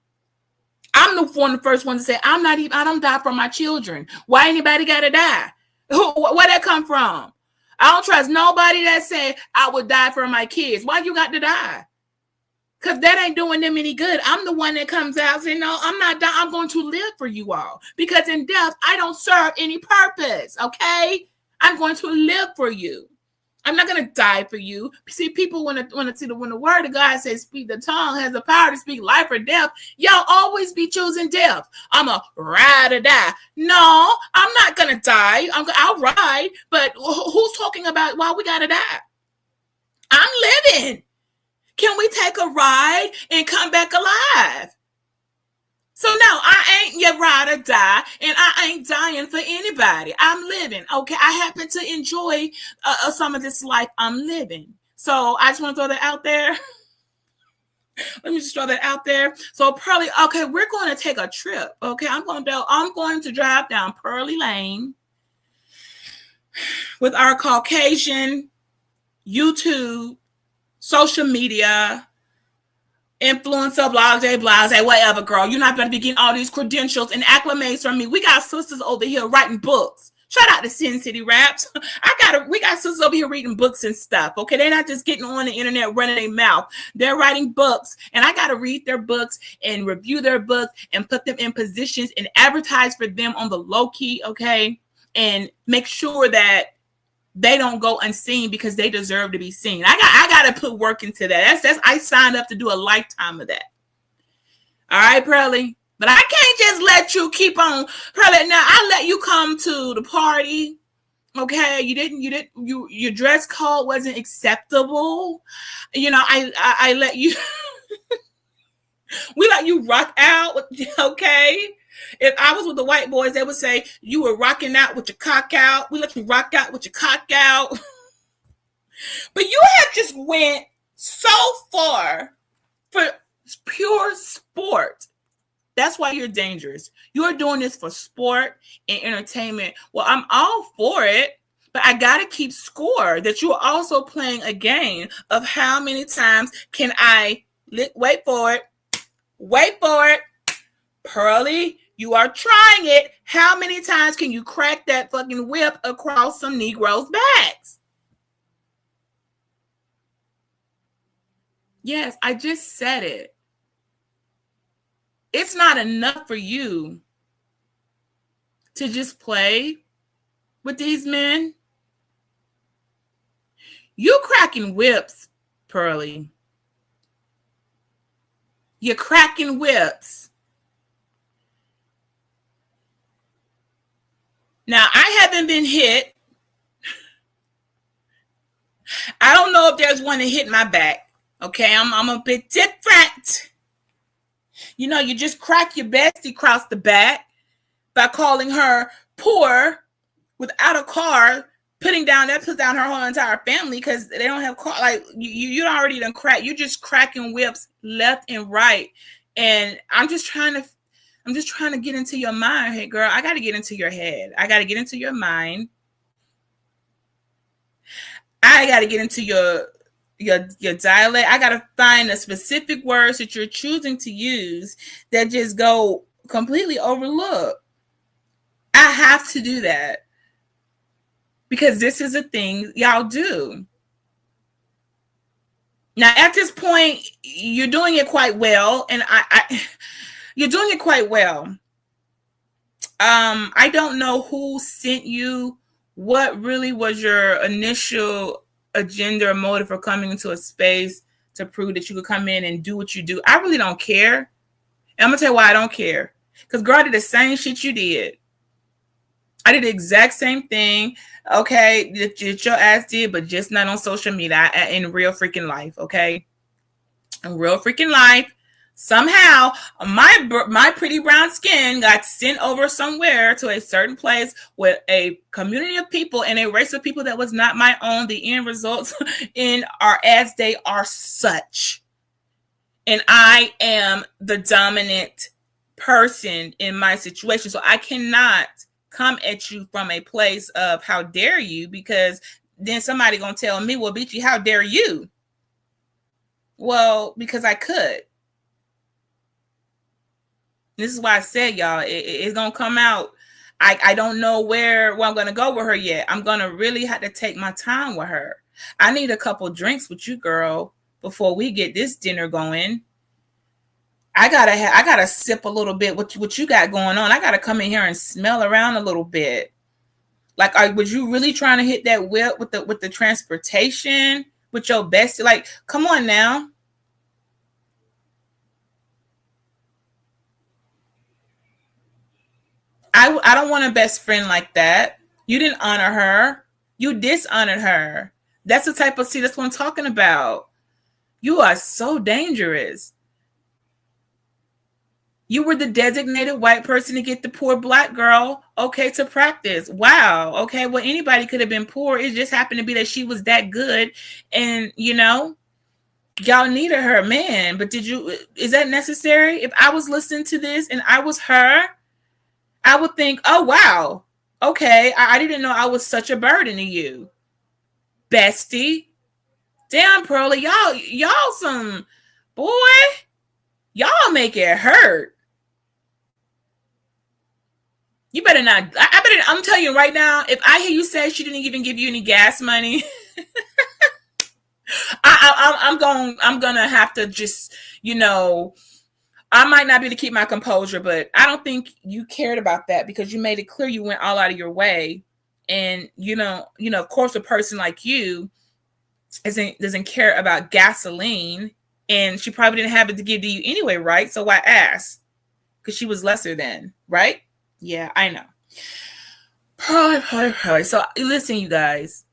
I'm the first one to say I don't die for my children. Why anybody gotta die? Where that come from? I don't trust nobody that say I would die for my kids. Why you got to die? Because that ain't doing them any good. I'm the one that comes out saying, no, I'm not dying. I'm going to live for you all. Because in death, I don't serve any purpose, okay? I'm going to live for you. I'm not gonna die for you. See, people want to see when the word of God says speak, the tongue has the power to speak life or death. Y'all always be choosing death. I'm a ride or die. No, I'm not gonna die. I'll ride, but who's talking about why we gotta die? I'm living. Can we take a ride and come back alive? So no, I ain't your ride or die, and I ain't dying for anybody. I'm living. Okay, I happen to enjoy some of this life I'm living. So I just want to throw that out there. Let me just throw that out there. So Pearly, okay, we're going to take a trip. Okay, I'm going to drive down Pearly Lane with our Caucasian YouTube, social media, influencer, blase, whatever, girl. You're not going to be getting all these credentials and acclimates from me. We got sisters over here writing books. Shout out to Sin City Raps. We got sisters over here reading books and stuff. Okay, they're not just getting on the internet running their mouth. They're writing books, and I got to read their books and review their books and put them in positions and advertise for them on the low key. Okay, and make sure that they don't go unseen because they deserve to be seen. I got to put work into that. That's I signed up to do a lifetime of that. All right, Pearly. But I can't just let you keep on, Pearly. Now I let you come to the party. Okay, your dress code wasn't acceptable. You know, I let you. We let you rock out. Okay. If I was with the white boys, they would say you were rocking out with your cock out. We let you rock out with your cock out. But you have just went so far for pure sport. That's why you're dangerous. You're doing this for sport and entertainment. Well, I'm all for it, but I got to keep score that you're also playing a game of how many times can I wait for it. Pearly, you are trying it. How many times can you crack that fucking whip across some Negroes' backs? Yes, I just said it. It's not enough for you to just play with these men. You cracking whips, Pearly. You're cracking whips. Now, I haven't been hit. I don't know if there's one that hit my back. Okay, I'm a bit different. You know, you just crack your bestie across the back by calling her poor without a car, puts down her whole entire family because they don't have car. Like you already done crack. You're just cracking whips left and right. And I'm just trying to get into your mind. Hey girl, I got to get into your head. I got to get into your mind. I got to get into your dialect. I got to find the specific words that you're choosing to use that just go completely overlooked. I have to do that because this is a thing y'all do. Now, at this point, you're doing it quite well, and you're doing it quite well. I don't know who sent you. What really was your initial agenda or motive for coming into a space to prove that you could come in and do what you do? I really don't care. And I'm gonna tell you why I don't care. Because girl, I did the same shit you did. I did the exact same thing. Okay, that your ass did, but just not on social media. In real freaking life. Okay, in real freaking life. Somehow, my pretty brown skin got sent over somewhere to a certain place with a community of people and a race of people that was not my own. The end results are as they are such. And I am the dominant person in my situation. So I cannot come at you from a place of how dare you, because then somebody gonna tell me, well, Beachy, how dare you? Well, because I could. This is why I said, y'all, it's going to come out. I don't know where I'm going to go with her yet. I'm going to really have to take my time with her. I need a couple drinks with you, girl, before we get this dinner going. I gotta sip a little bit what you got going on. I got to come in here and smell around a little bit. Like, was you really trying to hit that whip with the transportation with your bestie? Like, come on now. I don't want a best friend like that. You didn't honor her. You dishonored her. That's the type of, see, that's what I'm talking about. You are so dangerous. You were the designated white person to get the poor black girl, okay, to practice. Wow. Okay. Well, anybody could have been poor. It just happened to be that she was that good. And, y'all needed her, man. But is that necessary? If I was listening to this and I was her, I would think, oh, wow. Okay. I didn't know I was such a burden to you. Bestie. Damn, Pearly. Y'all some, boy, y'all make it hurt. You better not. I'm telling you right now, if I hear you say she didn't even give you any gas money, I'm gonna have to just, I might not be able to keep my composure, but I don't think you cared about that because you made it clear you went all out of your way. And, of course, a person like you doesn't care about gasoline, and she probably didn't have it to give to you anyway, right? So why ask? Because she was lesser than, right? Yeah, I know. So listen, you guys,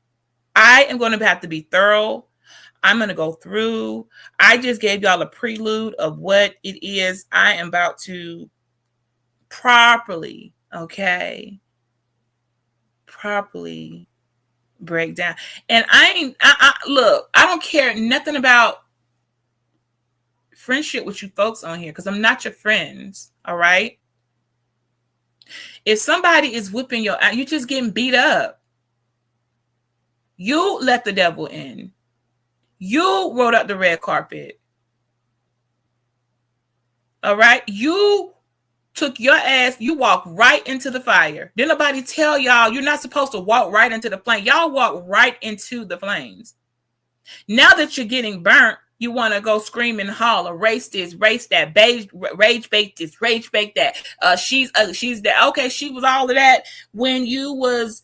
I am going to have to be thorough. I'm going to go through. I just gave y'all a prelude of what it is I am about to properly break down. And look, I don't care nothing about friendship with you folks on here because I'm not your friends. All right. If somebody is whipping your ass, you're just getting beat up. You let the devil in. You rode up the red carpet. All right. You took your ass, you walked right into the fire. Didn't nobody tell y'all you're not supposed to walk right into the flame. Y'all walk right into the flames. Now that you're getting burnt, you want to go scream and holler, race this, race that, rage bait this, rage bait that. She's that. Okay, she was all of that when you was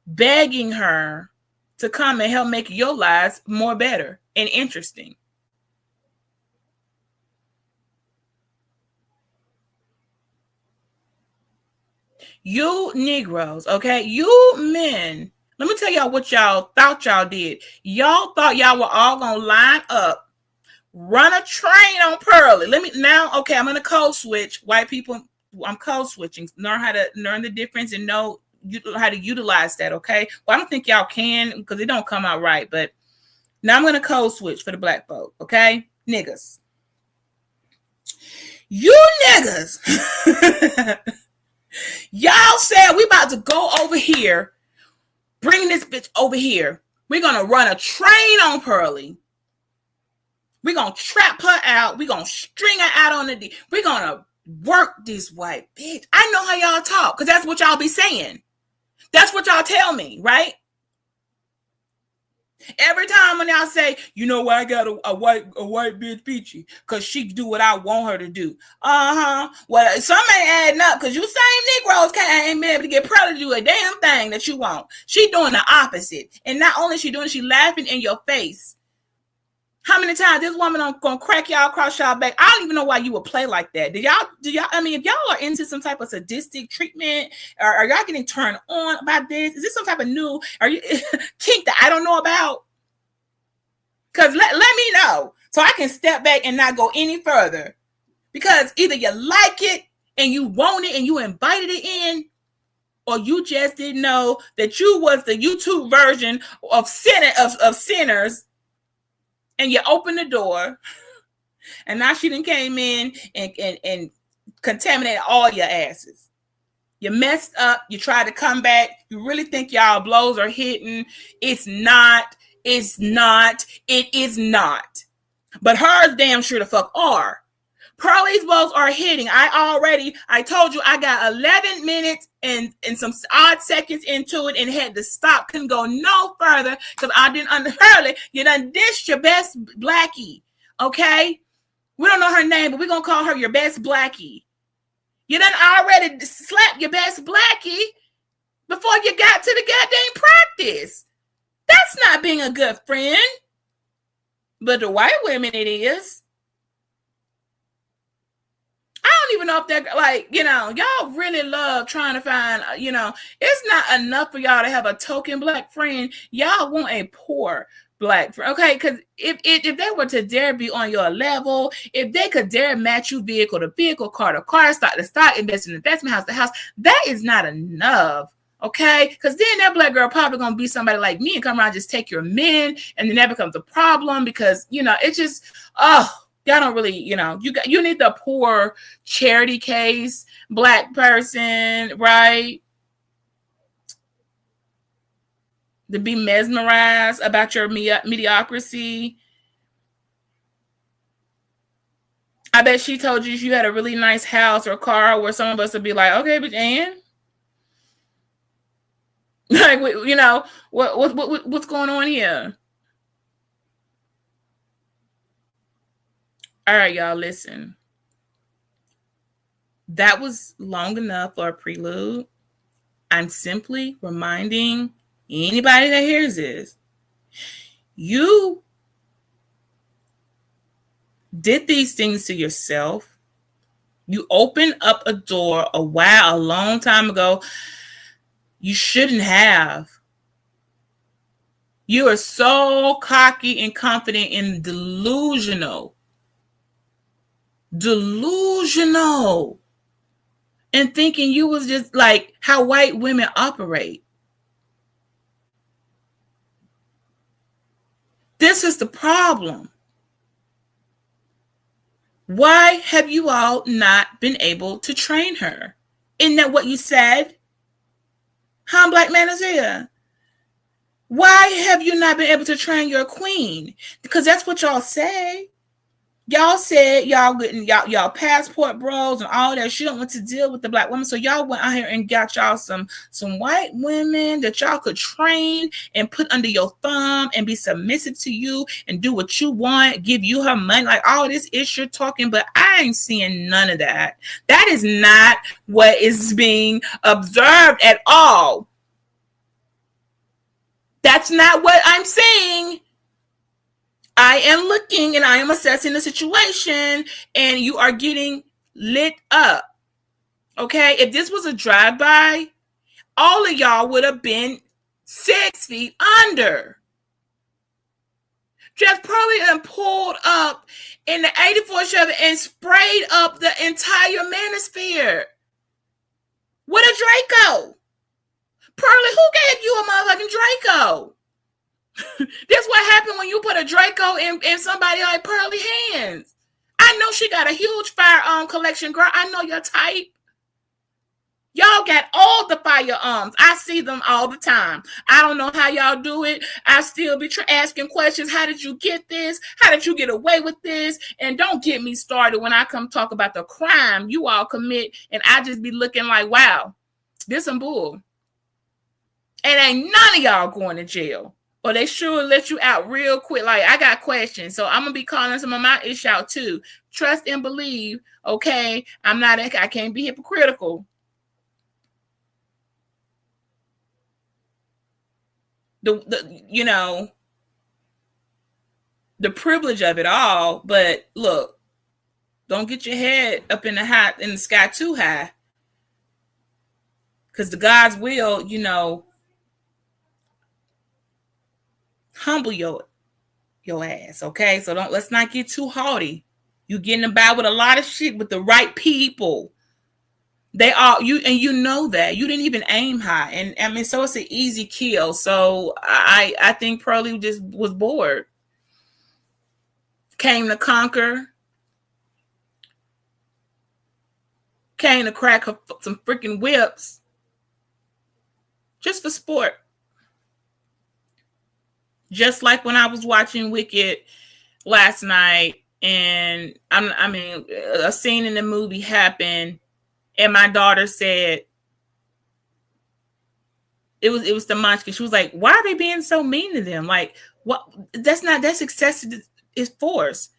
begging her to come and help make your lives more better and interesting. You Negroes, okay? You men, let me tell y'all what y'all thought y'all did. Y'all thought y'all were all going to line up, run a train on Pearly. Okay, I'm going to code switch. White people, I'm code switching. Learn the difference and know how to utilize that, okay? Well, I don't think y'all can because it don't come out right, but now I'm going to code switch for the black folk, okay? Niggas. You niggas. Y'all said we about to go over here, bring this bitch over here. We're going to run a train on Pearly. We're going to trap her out. We're going to string her out on the We're going to work this white bitch. I know how y'all talk because that's what y'all be saying. That's what y'all tell me, right? Every time when y'all say, you know what, I got a white bitch peachy because she do what I want her to do. Well, some ain't adding up because you same Negroes ain't been able to get Pearly to do a damn thing that you want. She doing the opposite. And not only she doing, she laughing in your face. How many times this woman gonna crack y'all across y'all back? I don't even know why you would play like that. Do y'all? I mean, if y'all are into some type of sadistic treatment, or are y'all getting turned on about this? Is this some type of new? Are you kink that I don't know about? Because let me know so I can step back and not go any further. Because either you like it and you want it and you invited it in, or you just didn't know that you was the YouTube version of sinners. And you open the door, and now she done came in and contaminated all your asses. You messed up. You tried to come back. You really think y'all blows are hitting. It's not. It's not. It is not. But hers damn sure the fuck are. Pearly's blows are hitting. I told you I got 11 minutes and some odd seconds into it and had to stop. Couldn't go no further because I didn't Pearly. You done dished your best blackie. Okay? We don't know her name, but we're going to call her your best blackie. You done already slapped your best blackie. before you got to the goddamn practice. That's not being a good friend. But the white women, it is. I don't even know if they're like, y'all really love trying to find, it's not enough for y'all to have a token black friend. Y'all want a poor black friend, okay? Because if they were to dare be on your level, if they could dare match you vehicle to vehicle, car to car, stock to stock, investment house to house, that is not enough. Okay, because then that black girl probably gonna be somebody like me and come around and just take your men, and then that becomes a problem because it's just y'all don't really you need the poor charity case black person, right? To be mesmerized about your mediocrity. I bet she told you had a really nice house or car where some of us would be like, okay, but and like, what's going on here? All right, y'all, listen. That was long enough for a prelude. I'm simply reminding anybody that hears this, you did these things to yourself. You opened up a door a long time ago. You shouldn't have. You are so cocky and confident and delusional. And thinking you was just like how white women operate. This is the problem. Why have you all not been able to train her? Isn't that what you said? Huh, Black Man is here. Why have you not been able to train your queen? Because that's what y'all say. Y'all said y'all getting y'all passport bros and all that. She don't want to deal with the black woman, so y'all went out here and got y'all some white women that y'all could train and put under your thumb and be submissive to you and do what you want, give you her money, like all this is you're talking. But I ain't seeing none of that. That is not what is being observed at all. That's not what I'm saying. I am looking and I am assessing the situation, and you are getting lit up. Okay? If this was a drive-by, all of y'all would have been 6 feet under. Just probably pulled up in the 84 Chevy and sprayed up the entire manosphere with a Draco. Pearly, who gave you a motherfucking Draco? That's what happened when you put a Draco in somebody like Pearly hands. I know she got a huge firearm collection, girl. I know your type. Y'all got all the firearms. I see them all the time. I don't know how y'all do it. I still be asking questions. How did you get this? How did you get away with this? And don't get me started when I come talk about the crime you all commit, and I just be looking like, wow, this some bull. And ain't none of y'all going to jail. Or they sure let you out real quick. Like, I got questions, so I'm gonna be calling some of my ish out too. Trust and believe, okay? I can't be hypocritical. The privilege of it all, but look, don't get your head up in the sky too high, because the God's will, humble your ass, okay? So let's not get too haughty. You getting about with a lot of shit with the right people. They are you, and you know that you didn't even aim high, and I mean, so it's an easy kill. So I think Pearly just was bored, came to conquer, came to crack some freaking whips, just for sport. Just like when I was watching Wicked last night, and a scene in the movie happened, and my daughter said it was the Munchkin. She was like, "Why are they being so mean to them? Like, what? That's excessive. It's force."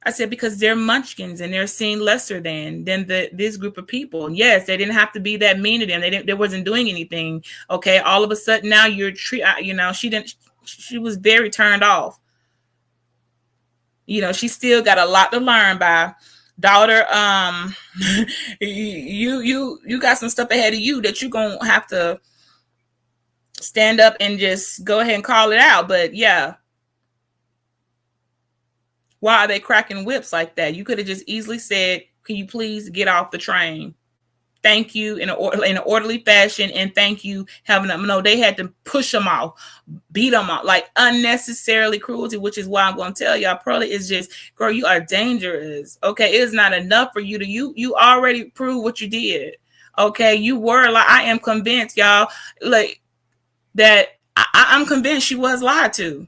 I said, because they're munchkins and they're seen lesser than this group of people. Yes, they didn't have to be that mean to them. They wasn't doing anything. Okay, all of a sudden now she was very turned off. She still got a lot to learn. By daughter, you got some stuff ahead of you that you're gonna have to stand up and just go ahead and call it out. But yeah. Why are they cracking whips like that? You could have just easily said, can you please get off the train? Thank you in an orderly fashion, and thank you having them. No, they had to push them off, beat them off, like unnecessarily cruelty, which is why I'm going to tell y'all, Pearly is just, girl, you are dangerous. Okay, it is not enough for you to, you already proved what you did. Okay, you were like, I am convinced, y'all, like that I'm convinced she was lied to.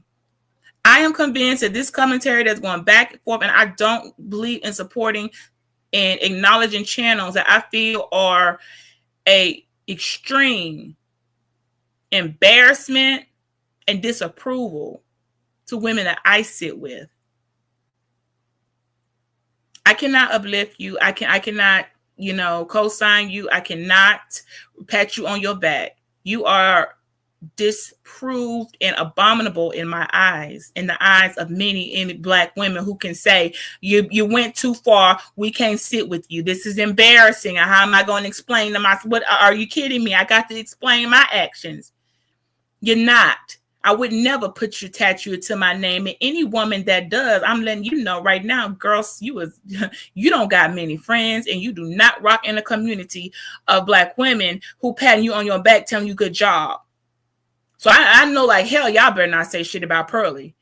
I am convinced that this commentary that's going back and forth, and I don't believe in supporting and acknowledging channels that I feel are a extreme embarrassment and disapproval to women that I sit with. I cannot uplift you. I cannot, co-sign you. I cannot pat you on your back. You are disproved and abominable in my eyes, in the eyes of many Black women who can say, you went too far, we can't sit with you, this is embarrassing. How am I going to explain to myself? What, are you kidding me? I got to explain my actions. You're not. I would never put your tattoo to my name, and any woman that does, I'm letting you know right now, girls, you don't got many friends, and you do not rock in a community of Black women who patting you on your back telling you good job. So I know like hell, y'all better not say shit about Pearly,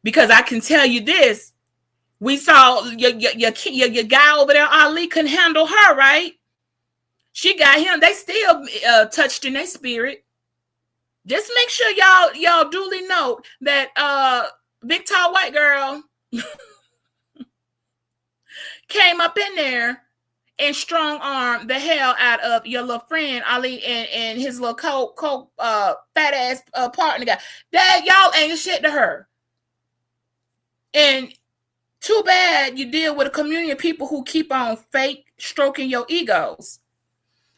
because I can tell you this: we saw your guy over there, Ali, couldn't handle her, right? She got him. They still touched in their spirit. Just make sure y'all duly note that big tall white girl came up in there and strong arm the hell out of your little friend Ali and his little fat ass partner guy. That y'all ain't shit to her. And too bad you deal with a community of people who keep on fake stroking your egos,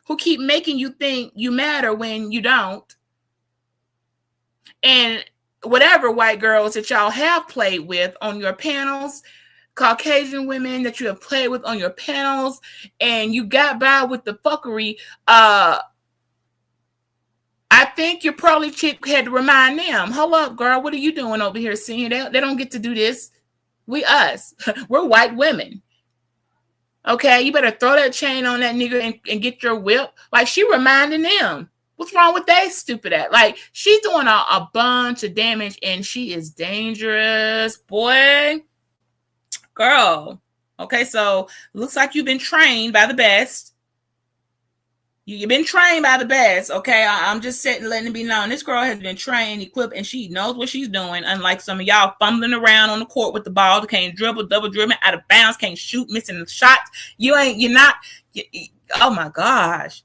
who keep making you think you matter when you don't. And whatever white girls that y'all have played with on your panels, Caucasian women that you have played with on your panels, and you got by with the fuckery, I think your Pearly chick had to remind them, hold up, girl, what are you doing over here seeing? They don't get to do this. We us. We're white women. Okay, you better throw that chain on that nigga and get your whip. Like, she reminding them. What's wrong with that stupid ass? Like, she's doing a bunch of damage, and she is dangerous, boy. Girl. Okay, so looks like you've been trained by the best. You've been trained by the best. Okay, I'm just letting it be known. This girl has been trained, equipped, and she knows what she's doing. Unlike some of y'all fumbling around on the court with the ball, can't dribble, double dribbling, out of bounds, can't shoot, missing the shots. You're not. Oh my gosh.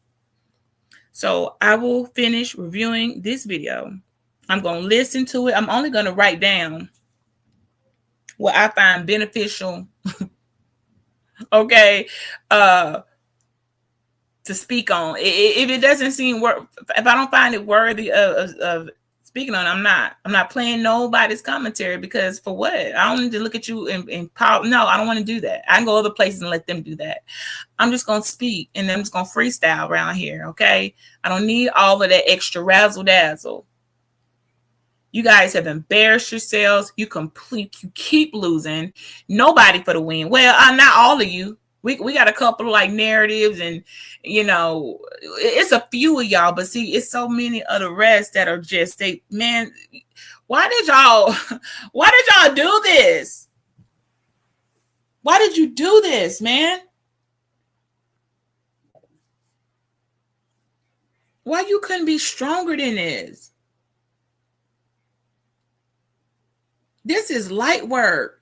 So I will finish reviewing this video. I'm going to listen to it. I'm only going to write down what I find beneficial, okay, to speak on. If it doesn't seem if I don't find it worthy of speaking on, I'm not playing nobody's commentary, because for what? I don't need to look at you and power. No, I don't want to do that. I can go other places and let them do that. I'm just going to speak, and I'm just going to freestyle around here, okay? I don't need all of that extra razzle dazzle. You guys have embarrassed yourselves. You keep losing. Nobody for the win. Well, not all of you. We got a couple of like narratives, and it's a few of y'all, but see, it's so many of the rest that are just man, why did y'all do this? Why did you do this, man? Why you couldn't be stronger than this? This is light work.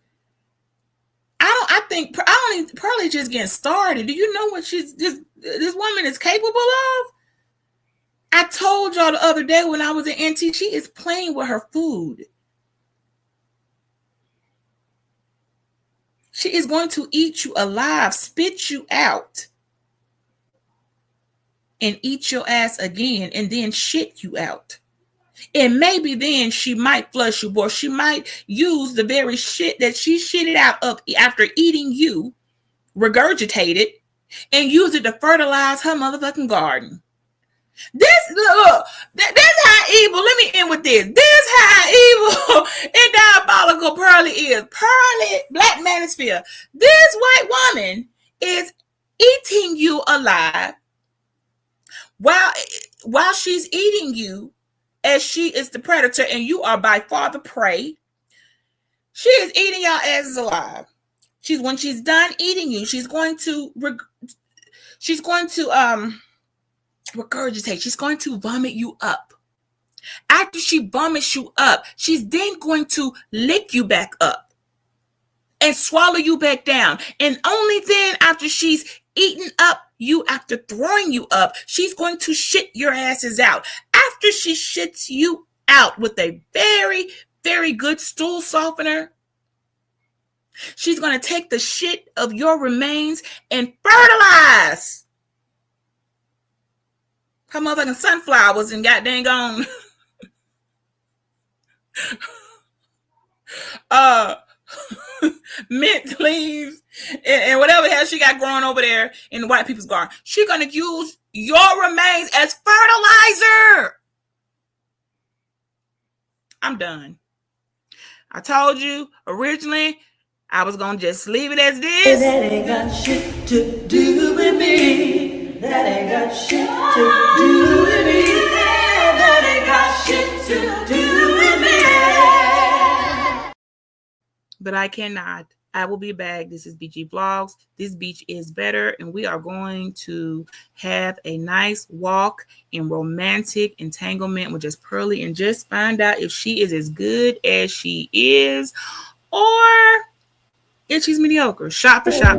I think Pearly just getting started. Do you know what this woman is capable of? I told y'all the other day when I was in NT, she is playing with her food. She is going to eat you alive, spit you out, and eat your ass again, and then shit you out. And maybe then she might flush you, or she might use the very shit that she shitted out of after eating you, regurgitate it, and use it to fertilize her motherfucking garden. That's how evil. Let me end with this. This is how evil and diabolical Pearly is. Pearly, Black Manosphere. This white woman is eating you alive while she's eating you, as she is the predator and you are by far the prey. She is eating your asses alive. When she's done eating you, she's going to regurgitate. She's going to vomit you up. After she vomits you up, she's then going to lick you back up and swallow you back down. And only then, after she's eaten up you, after throwing you up, she's going to shit your asses out. After she shits you out with a very, very good stool softener, she's going to take the shit of your remains and fertilize her motherfucking sunflowers and goddamn gone. Mint leaves and whatever the hell she got growing over there in the white people's garden. She's going to use your remains as fertilizer. I'm done. I told you originally I was going to just leave it as this. That ain't got shit to do with me. That ain't got shit to do with me. That ain't got shit to do with me. But I cannot. I will be back. This is BG Vlogs. This beach is better, and we are going to have a nice walk in romantic entanglement with just Pearly and just find out if she is as good as she is or if she's mediocre. Shot for shot.